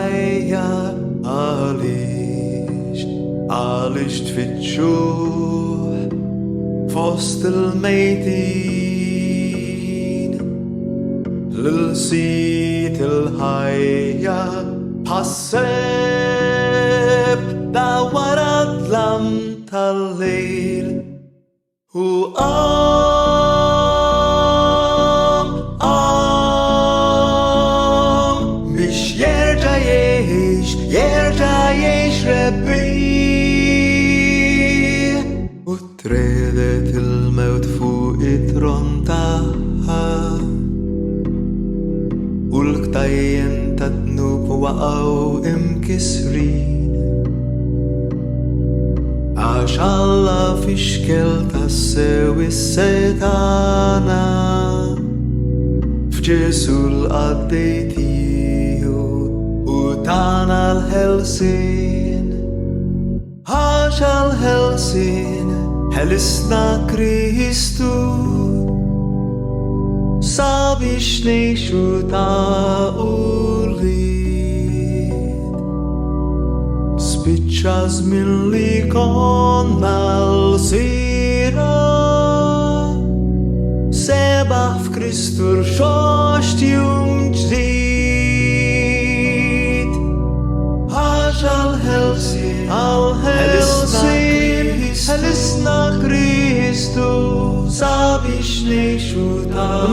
ħajja għalix tfittxu fost il-mejtin l-sit il-ħajja ħasseb da wara d-lam tal-lejl u biex jerġa' jgħix Rebbi u tredet il-mewt fuq it-tron tagħha u l-ktajjen tat-tnub waqgħu imkisrin għax Alla fixkel tassew is-setana f'Ġesu l-qaddejtiju u tana l-ħelsien għax għal-ħelsien ħelisna Kristu sabiex neħxu ta' ulid spiċċa żmien li konna l-sira sebaħ f'Kristu rxoxt jum ġdid għax għal-ħelsien ħelisna Kristu sabiex neħxu ta'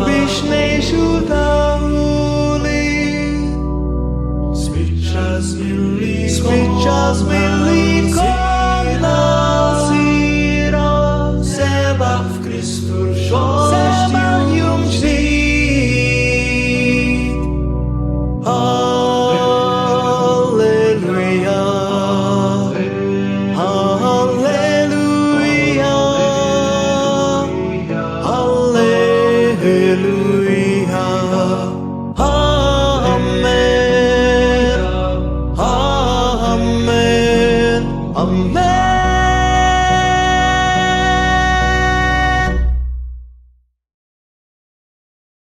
ulid spiċċa żmien